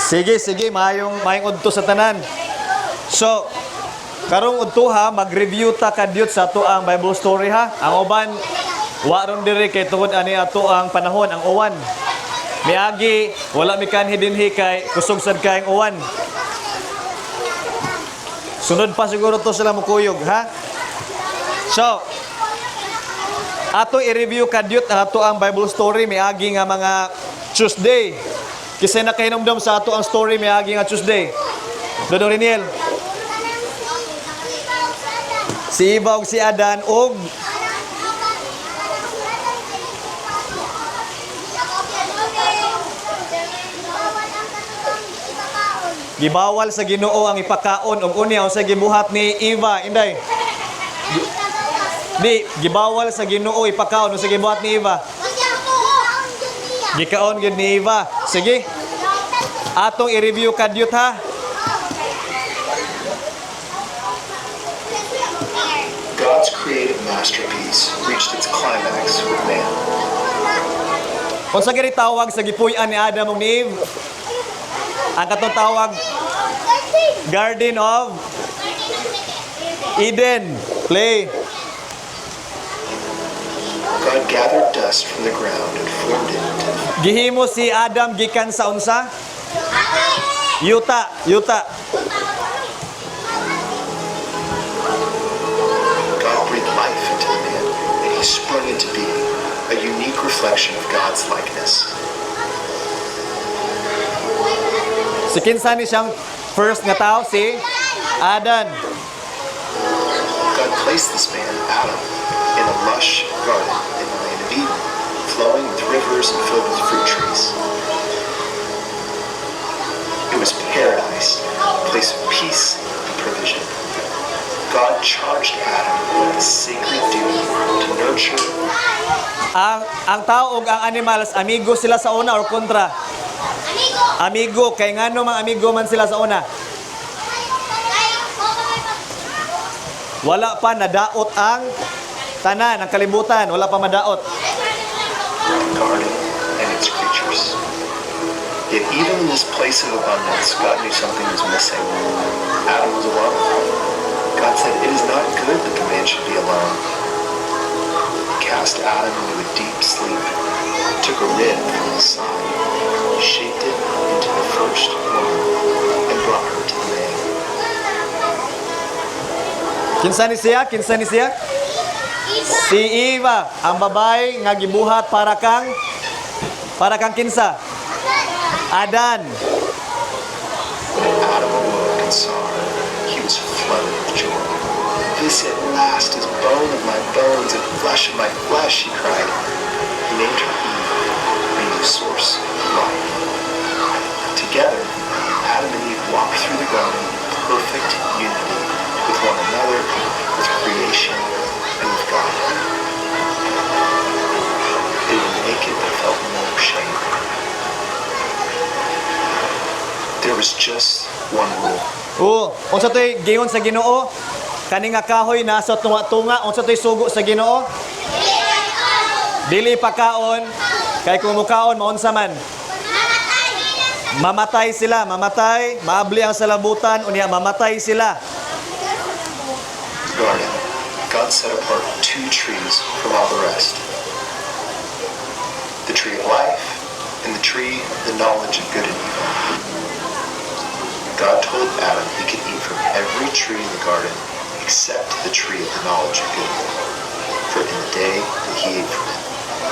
Sige, sige, mayong udto sa tanan. So, karong udto ha, mag-review ta kadyot sa ato ang Bible story ha. Ang uban, wa ron diri kay tungod ani ato ang panahon, ang uwan. Miagi, wala mi kanhi dinhi kay kusog sad kay ang uwan. Sunod pa siguro to sila mukuyog ha. So, ato i-review kadyot ang ato ang Bible story miagi nga mga Tuesday. Kisay na kahinomdom sa ato ang story miagi nga Tuesday. Dodong Riniel. Si Eva ug si Adan og gibawal sa Ginoo ang ipakaon og unya sa gibuhat ni Eva, inday. Di gibawal sa Ginoo ipakaon sa gibuhat ni Eva. Gikaon gid ni Eva. Sige. Atong i-review kadyot ha. God's creative masterpiece reached its climax with man. Unsa gid tawag sa gipuy-an ni Adam ug ni Eve? Ang katong tawag Garden of Eden. Play. God gathered dust from the ground and formed it into Gihimo si Adam gikan sa unsa? Yuta. God breathed life into the man, and he sprung into being, a unique reflection of God's likeness. Si kinsa ni siyang first nga tao? Si Adan. God placed this man, Adam, in a lush garden in the land of Eden, flowing with rivers and filled with fruit trees. It was paradise, a place of peace and provision. God charged Adam with the sacred duty to nurture. Ang tao ug ang animals, amigo sila sa una or kontra? Amigo. Kay ngano mga amigo man sila sa una? Wala pa nadaot ang tanan, ang kalibutan. Wala pa madaot. The garden and its creatures. Yet even in this place of abundance, God knew something was missing. Adam was alone. God said, "It is not good that the man should be alone." He cast Adam into a deep sleep, took a rib from his side, shaped it into the first woman, and brought her to the man. Kinsa ni siya? Si Eva, ang babae nga gibuhat para kang kinsa? Adan. When Adam awoke and saw her, he was flooded with joy. "This at last is bone of my bones and flesh of my flesh," he cried. He named her Eve, meaning source of life. Together, Adam and Eve walked through the garden in perfect unity with one another, with creation, and with God. They were naked but felt no shame. There was just one rule. Unsa toy giyon sa Ginoo? Kani nga kahoy nasa tunga-tunga, unsa toy sugo sa Ginoo? Dili pakaon. Kay kung mukaon maunsa man? Mamatay sila, maabli ang salabutan, unya mamatay sila. Garden, God set apart two trees from all the rest. The tree of life and the tree of the knowledge of good and evil. God told Adam he could eat from every tree in the garden except the tree of the knowledge of good and evil. For in the day that he ate from it,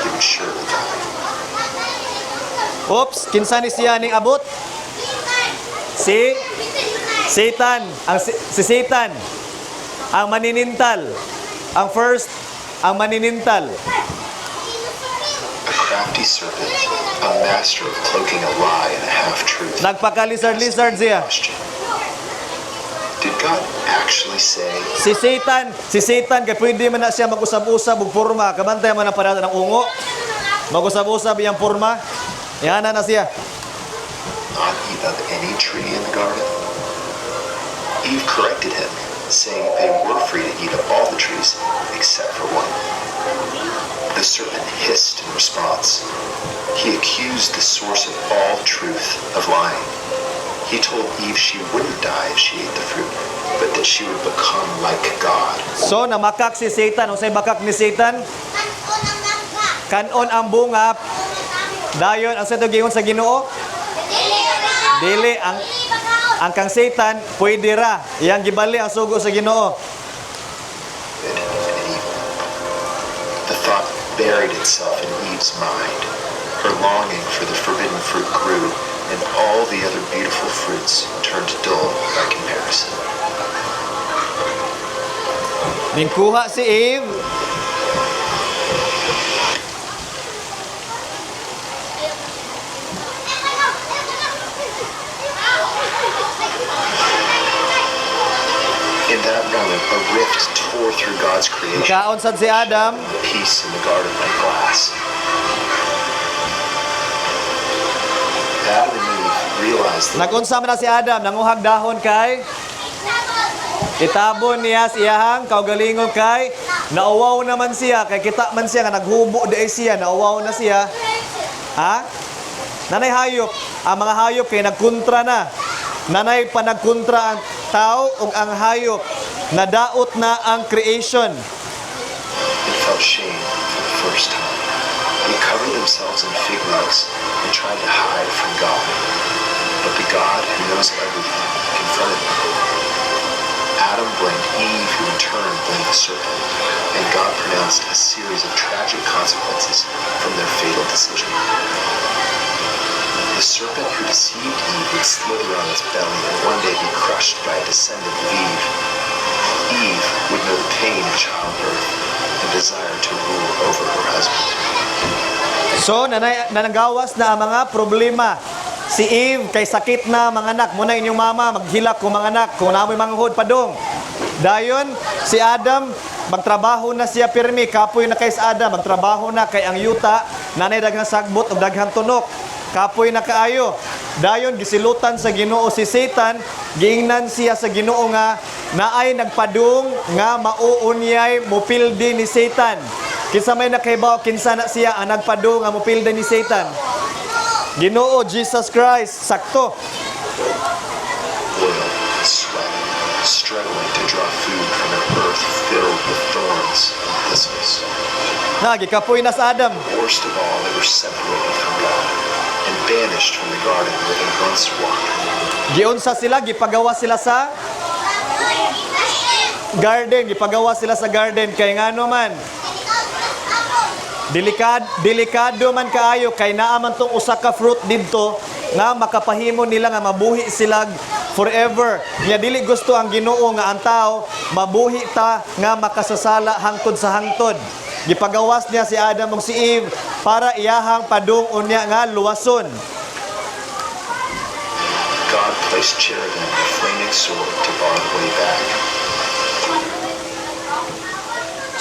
he would surely die. Oops, kinsa ni siya ning abot? Si Satan, si Satan. Ang maninintal. Ang first, ang maninintal. A crafty serpent, a master of cloaking a lie and a half-truth. Nagpaka-lizard siya. Question. Did God actually say Si Satan, kay pwede man na siya mag-usab-usab og porma. Kabantay man ang parada ng ungo. Mag-usab-usab iyang porma. Yan na siya. not eat of any tree in the garden? Eve corrected him, saying they were free to eat of all the trees except for one. The The serpent hissed in response. He accused the source of all truth of lying. He told Eve she wouldn't die if she ate the fruit, but that she would become like God. So namakak si Satan. Unsay bakak ni Satan? Kanon ang bunga. Dayon ang sa gingon sa Ginoo. Dili ang kang Satan pwede ra. Iyang gibali ang sugo sa Ginoo. Good and evil. The thought buried itself in Eve's mind. Her longing for the forbidden fruit grew, and all the other beautiful fruits turned dull by comparison. Ningkuha si Eve. In that moment, a rift tore through God's creation. Kaon sad si Adam. The peace in the garden like glass. Adam and Eve realized that Nagunsa man na si Adam, nanguhag dahon kay itabon niya siyahang kaugalingon kay nauwaw naman siya kay kita man siya nga naghubo di siya nauwaw na siya. Ha? Nanay hayop, ang mga hayop kay nagkontra na. Nanay pa nagkontra ang tao ug ang hayop. Nadaot na ang creation. they felt shame for the first time. They covered themselves in fig leaves and tried to hide from God. But the God who knows everything confronted them. Adam blamed Eve, who in turn blamed the serpent, and God pronounced a series of tragic consequences from their fatal decision. The serpent who deceived Eve would slither on its belly and one day be crushed by a descendant of Eve. Eve would know the pain of childbirth and desire to rule over her husband. So, nanagawas na ang mga problema. Si Eve, kay sakit na mga anak. Muna inyong mama, maghilak ko mga anak. Kung namoy manghod padong. Dayon, si Adam, magtrabaho na siya pirmi. Kapoy na kay sa Adam, magtrabaho na kay ang yuta. Nanay daghang sagbot o daghang tunok. Kapoy na kaayo. Dayon, gisilutan sa Ginoo si Satan. Giingnan siya sa Ginoo nga naay nagpadung nga mauunyay mupildi ni Satan. Kinsa may nakahibaw kinsa na siya ang nagpadung nga mupildi ni Satan. Ginoo Jesus Christ, sakto. Oil and sweat, struggling to draw food from an earth filled with thorns and thistles. Gikapoy na sa Adam. Worst of all, they were separated from God and banished from the garden where they once walked. Giunsa sila, gipagawa sila sa garden, gipagawa sila sa garden kay ngano man. Delikado man kaayo kay naa man tong usa ka fruit didto nga makapahimo nila nga mabuhi sila forever. Nya dili gusto ang Ginoo nga ang tao mabuhi ta nga makasasala hangtod sa hangtod. Gipagawas niya si Adam ug si Eve para iyahang padung unya nga luwason. God placed cherubim and a flaming sword to bar the way back.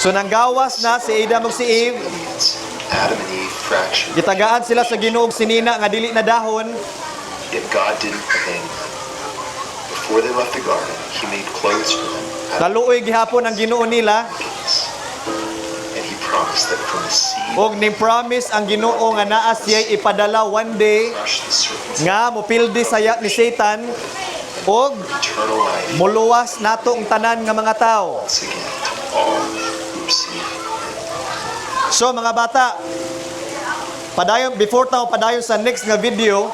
So nanggawas na si Adam ug si Eve. Adam and Eve fractured. Gitagaan sila sa Ginoo ug sinina nga dili na dahon. Yet God didn't abandon them. Before they left the garden, He made clothes for them. Kaluoy gihapon ang Ginoo nila. And He promised that from the seed Og ni promise ang Ginoo nga naa siya'y ipadala one day crush the serpent's nga mupildi saya ni Satan og eternal life muluwas nato ang tanan nga mga tao. once again to all who receive it. So mga bata, before tayo padayon sa next nga video,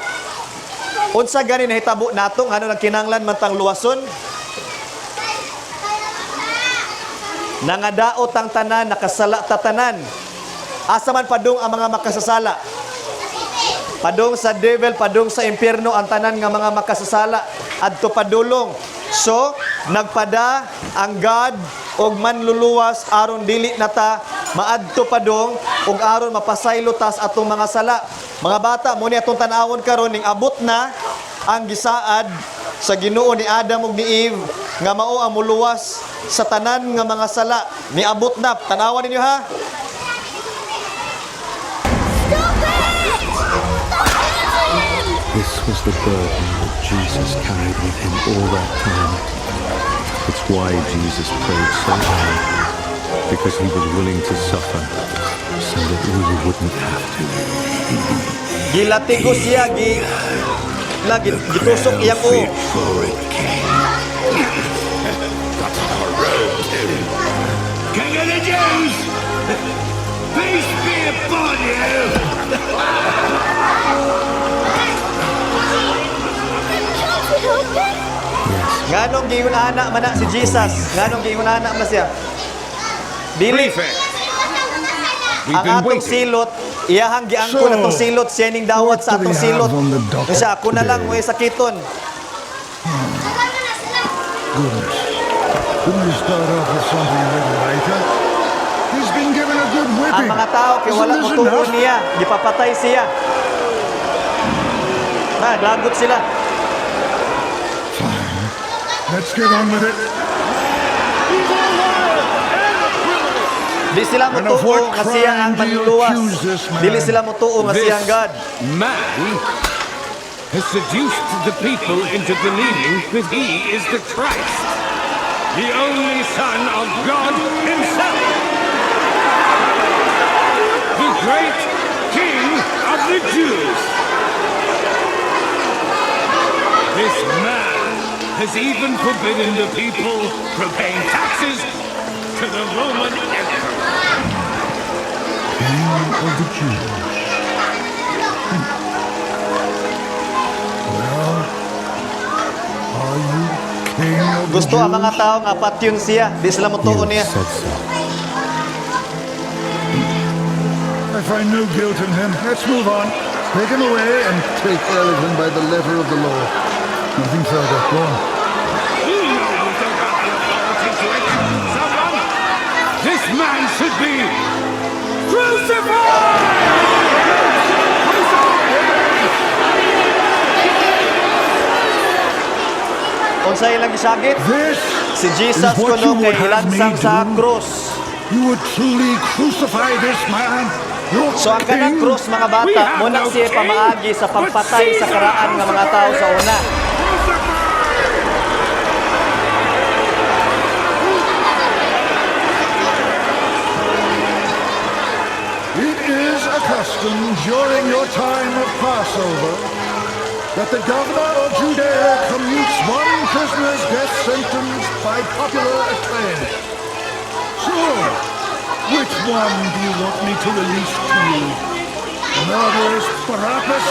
unsa gani nahitabo nato ngano nagkinahanglan man tang luwason? Nangadaot ang tanan, nakasala ta tanan. Asa man padung ang mga makasasala? Padung sa devil, padung sa impyerno ang tanan nga mga makasasala adto padulong. So, nagpada ang God og manluluwas aron dili nata maadto padung ug aron mapasaylo tas atong mga sala. Mga bata, mo ni atong tan-awon karon ning abot na ang gisaad sa Ginoo ni Adam ug ni Eve nga mao ang muluwas sa tanan nga mga sala. Niabot na, tanawan ninyo ha. This was the burden that Jesus carried with him all that time. It's why Jesus prayed so hard, because he was willing to suffer so that we wouldn't have to. Gilatigo siya, gitusok iyang o. For it, King. That's our road, Tim. King of the Jews! Peace be upon you! Nganong giunana man na si Jesus? Nganong giunana man siya? Dili. Ang atong silot, iyahang giangko na itong silot, siya ning dawat sa atong silot. Kasi ako na lang, may sakiton. Goodness. Couldn't you start off with something a little lighter? He's been given a good Ang whipping. mga tao, kaya wala Isn't mo this tuon enough? niya, gipapatay siya. Lagot sila. Let's get on with it. Di sila mo And of tuo what nga siya ang crime do you manluluwas. accuse this man? Dili sila mo tuo nga siya ang God. Man has seduced the people into believing that he is the Christ, the only Son of God himself, the great King of the Jews. This man has even forbidden the people from paying taxes to the Roman Emperor. King of the Jews. Well, are you king of the Gusto ang Jews? mga tao nga patyon siya. Di sila mo tuo niya. said so. I find no guilt in him. Let's move on. Take him away and take care of him by the letter of the law. Nothing further. Go on. You know we don't have the authority to execute someone. This man should be crucified! Unsay ilang gisagit? This Si Jesus is what you kuno kay would have me ilansang sa do? krus. You would truly crucify this man? Your So ang kanang king? krus mga bata, muna siya pamaagi sa pagpatay sa karaan ng mga tao sa una. It is a custom during your time of Passover that the governor of Judea commutes one prisoner's death sentence by popular acclaim. So, which one do you want me to release to you? The murderous Barabbas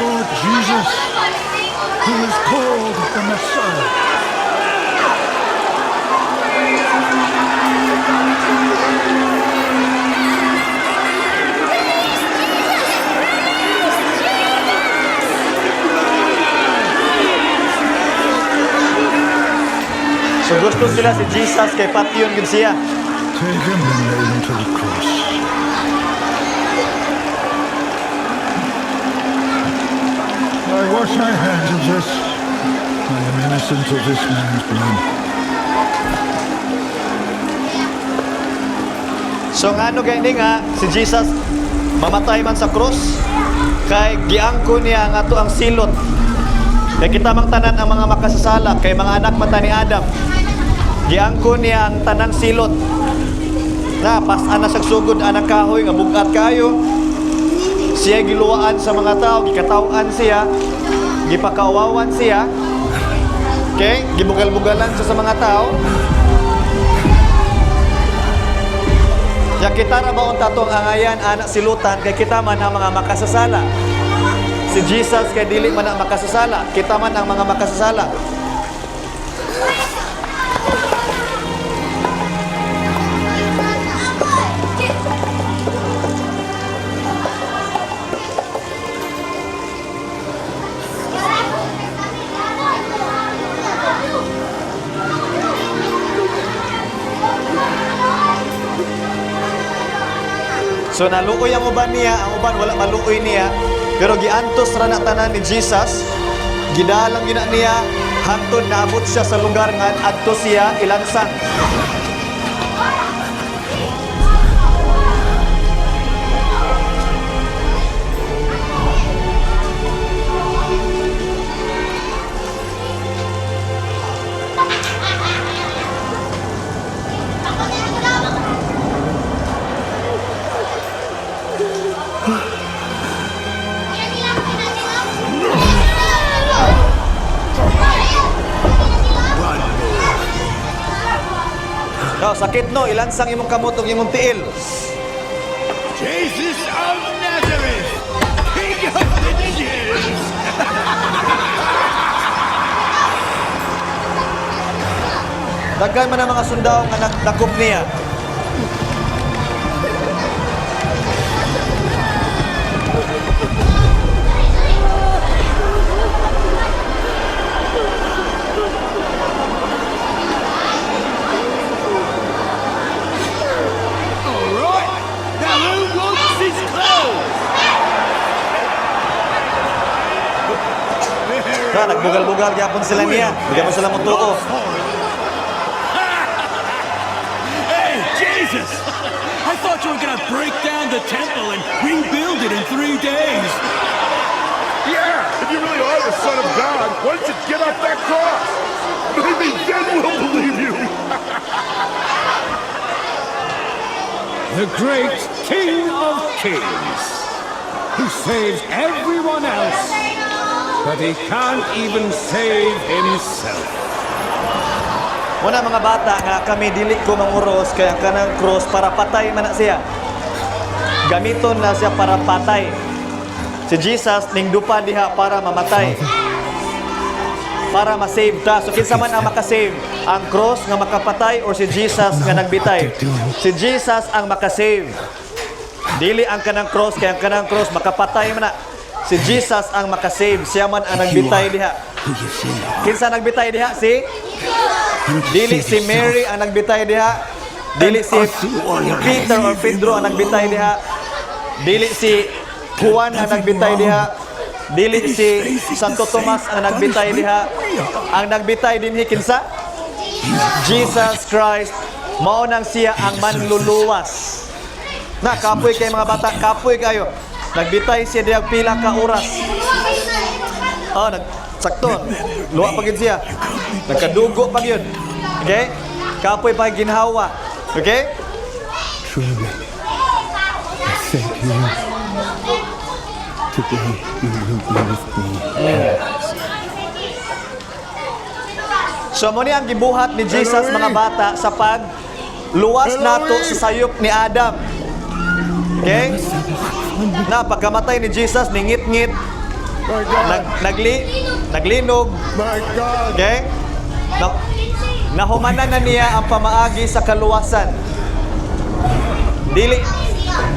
or Jesus, who is called the Messiah? So gusto sila si Jesus kay patyon gid siya. Take him and nail him to the cross. I wash my hands of this. I am innocent of this man's blood. So ngano gani nga si Jesus mamatay man sa krus kay giangko niya nga ato ang silot. Kay kita mang tanan ang mga makasasala kay mga anak mata ni Adam. Giangko niya ang tanang silot. Na pas-an na sugod anang kahoy nga bugat kayo. Siya giluwaan sa mga tao, gikataw-an siya, gipakaawawan siya. Okay? Gibugal-bugalan siya sa mga tao. Ya kita ra ba unta tong angayan anak silutan kay kita man ang mga makasasala. Si Jesus kay dili man ang makasasala, kita man ang mga makasasala. So naluoy ang uban niya, ang uban wala maluoy niya, pero giantos ra na tanan ni Jesus. Gidalang gina niya hangtod naabot siya sa lugar nga adto siya ilansang. No, sakit no, ilansang imong kamot ug imong tiil. Jesus of Nazareth, King of the Jews. Daghan man ang mga sundao nga nagdakop niya. All right, now who wants his clothes? Nagbugal-bugal gyapon sila niya. Bigyan mo sila mo tuo. Hey, Jesus! I thought you were gonna break down the temple and rebuild it in 3 days. Yeah, if you really are the Son of God, why don't you get off that cross? Maybe then we'll believe you. The great King of Kings, who saves everyone else, but he can't even save himself. Muna mga bata nga kami dili ko manguros kaya kanang cross para patay man na siya. Gamiton na siya para patay. Si Jesus ning dupa diha para mamatay. Para ma-save ta. So kinsa man ang makasave? Ang cross nga makapatay or si Jesus nga nagbitay? Si Jesus ang makasave. Dili ang kanang cross kaya ang kanang cross makapatay man na. Si Jesus ang makasave. Siya man ang nagbitay diha. Kinsa nagbitay diha? Dili si Mary ang nagbitay diha. Dili si Peter or Pedro ang nagbitay diha. Dili si Juan ang nagbitay diha. Dili si Santo Tomas ang nagbitay diha. Ang nagbitay dinhi kinsa? Jesus Christ. Mao nang siya ang manluluwas. Na kapoy kay mga bata, kapoy kayo. Nagbitay siya diha pila ka oras. Oh, sakto. Luwa pa gid siya. Nagkadugo pa gyud. Okay? Kapoy pa ginhawa. Okay? Truly, I thank you. Today you will be with me. So mo ni ang gibuhat ni Jesus mga bata sa pagluwas nato sa sayop ni Adam. Okay? Na pagkamatay ni Jesus ningit-ngit, My God, naglinog, my God. okay? Nahumanan na niya ang pamaagi sa kaluwasan.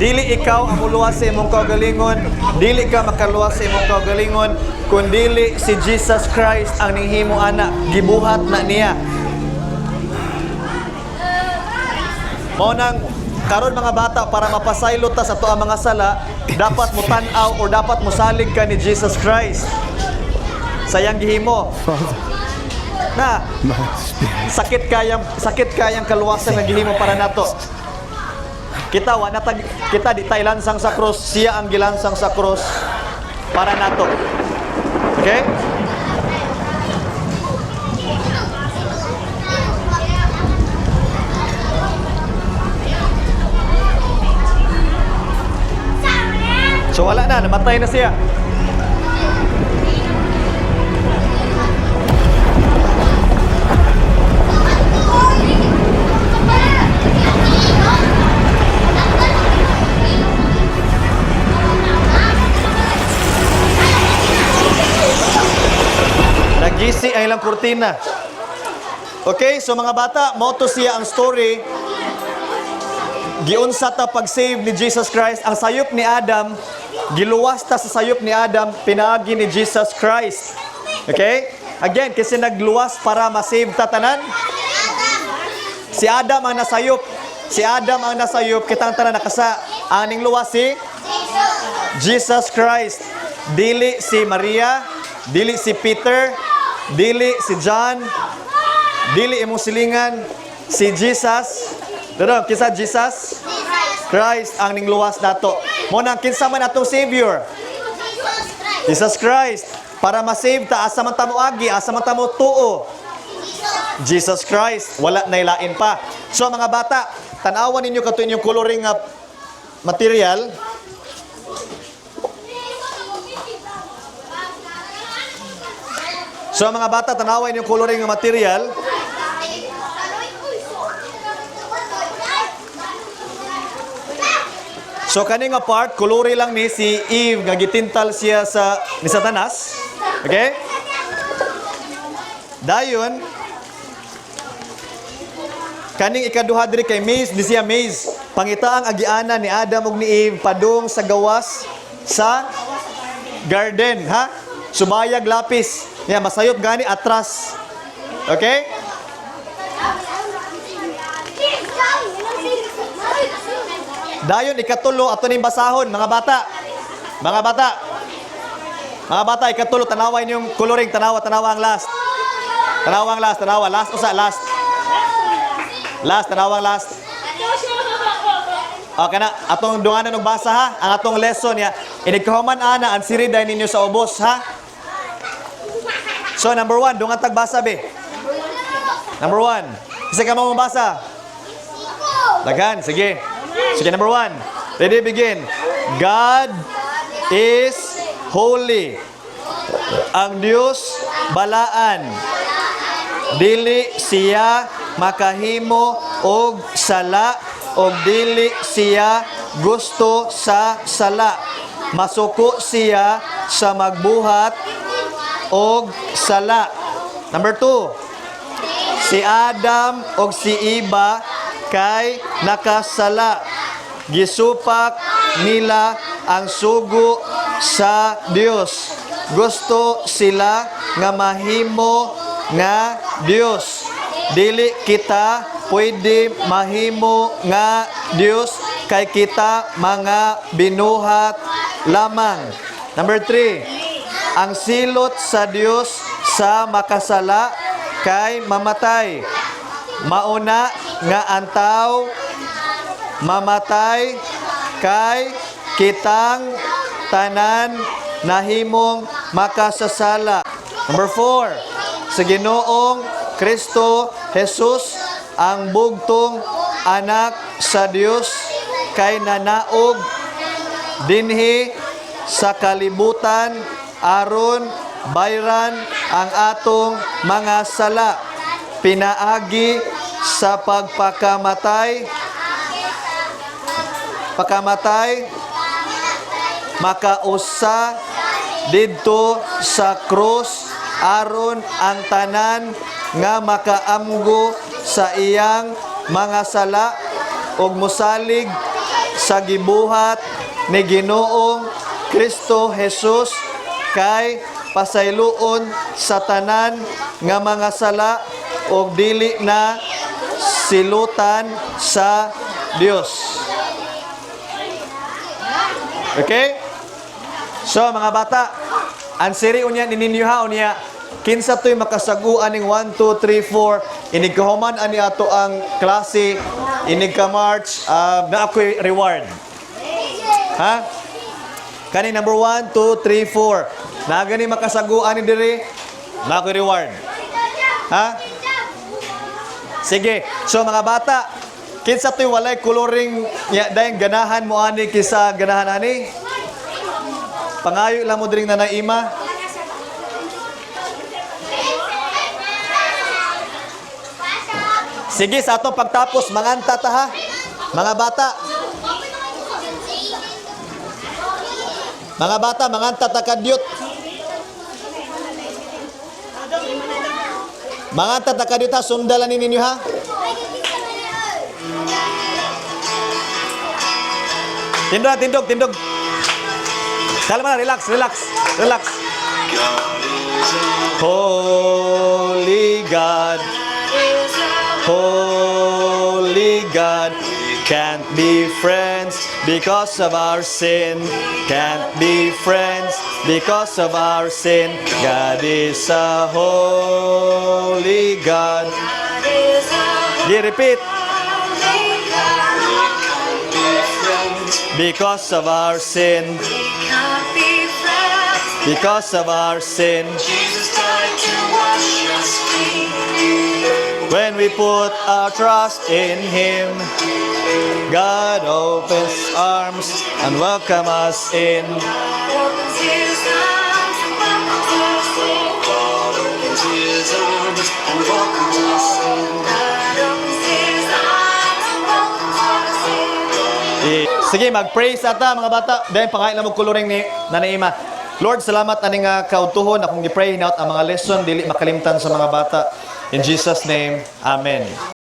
Dili ikaw ang muluwas sa imong kaugalingon, dili ka makaluwas sa imong kaugalingon, kundili si Jesus Christ ang ninghimo anak, gibuhat na niya. Mao nang karon mga bata para mapasaylo ta sa tuang mga sala, dapat mo tan-aw o dapat mo salig ka ni Jesus Christ. Sayang gihimo. Na My spirit. sakit kayang kaluwasan nga gihimo para nato. Kita di tay lansang sa cross, siya ang gilansang sa cross para nato. Okay? So wala na, namatay na siya. Nagisi ang ilang kurtina. Okay, so mga bata, moto siya ang story. Giunsa ta pag-save ni Jesus Christ. Ang sayop ni Adam, giluwas ta sa sayop ni Adam, pinaagi ni Jesus Christ. Okay? Again, kasi nagluwas para ma-save ta tanan. Si Adam ang nasayop. Si Adam ang nasayop, kitang tanan nakasa. Aning luwas si Jesus Christ. Dili si Maria, dili si Peter, dili si John, dili imong silingan si Jesus. Dito, kisa Jesus Christ ang ningluwas nato. Mo nang kinsa man atong Savior? Jesus Christ. Para ma-save ta, asa man tamo agi, asa man tamo tuo? Jesus Christ. Wala nailain pa. So mga bata, tanawan ninyo kato inyong coloring nga material. So mga bata, tanawan inyong coloring nga material. So kani nga part, kuluri lang ni si Eve nga gitintal siya ni Satanas. Okay? Dayon, kaning ikaduha diri kay Maze, di siya Maze. Pangita ang agiana ni Adam ug ni Eve padung sa gawas sa garden, ha? Subayag lapis. Yeah, masayop gani atras. Okay? Dayon ikatulo ato ning basahon mga bata. Mga bata. Mga bata ikatulo tanaway niyong coloring tanawa ang last. Tanawa last usa last. Last tanawang last. Okay na atong dunganan og basa ha. Ang atong lesson ya inigkahuman ana ang siriday ninyo sa ubos ha. So number 1 dungan tag basa be. Number 1. Isa ka mo mabasa. Daghan sige. Sige, number 1. Ready, begin. God is holy. Ang Diyos balaan. Dili siya makahimo og sala og dili siya gusto sa sala. Masuko siya sa magbuhat og sala. Number 2. Si Adam og si Eva kay nakasala. Gisupak nila ang sugo sa Dios. Gusto sila nga mahimo nga Dios. Dili kita pwede mahimo nga Dios kay kita mga binuhat lamang. Number 3. Ang silot sa Dios sa makasala kay mamatay. Mauna nga ang tao mamatay kay kitang tanan nahimong makasasala. Number 4. Sa Ginoong Kristo Jesus ang bugtong anak sa Dios kay nanaog dinhi sa kalibutan aron bayran ang atong mga sala. Pinaagi sa pagpakamatay makausa didto sa krus aron ang tanan nga makaamgo sa iyang mga sala ug mosalig sa gibuhat ni Ginoong Kristo Jesus kay pasayloon sa tanan nga mga sala ug dili na silutan sa Dios. Okay? So mga bata, ang siri unya ninyo ha unya kinsa toy makasaguan ning 1 2 3 4 inigkahuman ani ato ang klase inig ka March na ako'y reward. Ha? Kani number 1 2 3 4 na gani makasaguan ni diri na ako'y reward. Ha? Sige. So mga bata, kinsa toy walay coloring dayang ganahan mo ani kisa ganahan ani? Pangayo lang mo diri Nanay Ima. Sige, sa atong pagtapos manganta ta ha. Mga bata. Mga bata, manganta ta kadyot. Manganta ta kadyot ha, sundalan ninyo ha. Tindog. Kalma, relax. Holy God, can't be friends because of our sin. Can't be friends because of our sin. God is a holy God. Repeat. Because of our sin. Because of our sin. Jesus died to wash us clean. When we put our trust in Him, God opens arms and welcomes us in. God opens His arms and welcomes us in. God opens His arms and welcomes us in. God opens His arms and welcomes us in. Sige, mag-pray sa ata mga bata. Dahil pangain na mo kuluring ni Nanay Ima. Lord, salamat aning kautuhon akong gi-pray hinaut ang mga lesson dili makalimtan sa mga bata. In Jesus name, amen.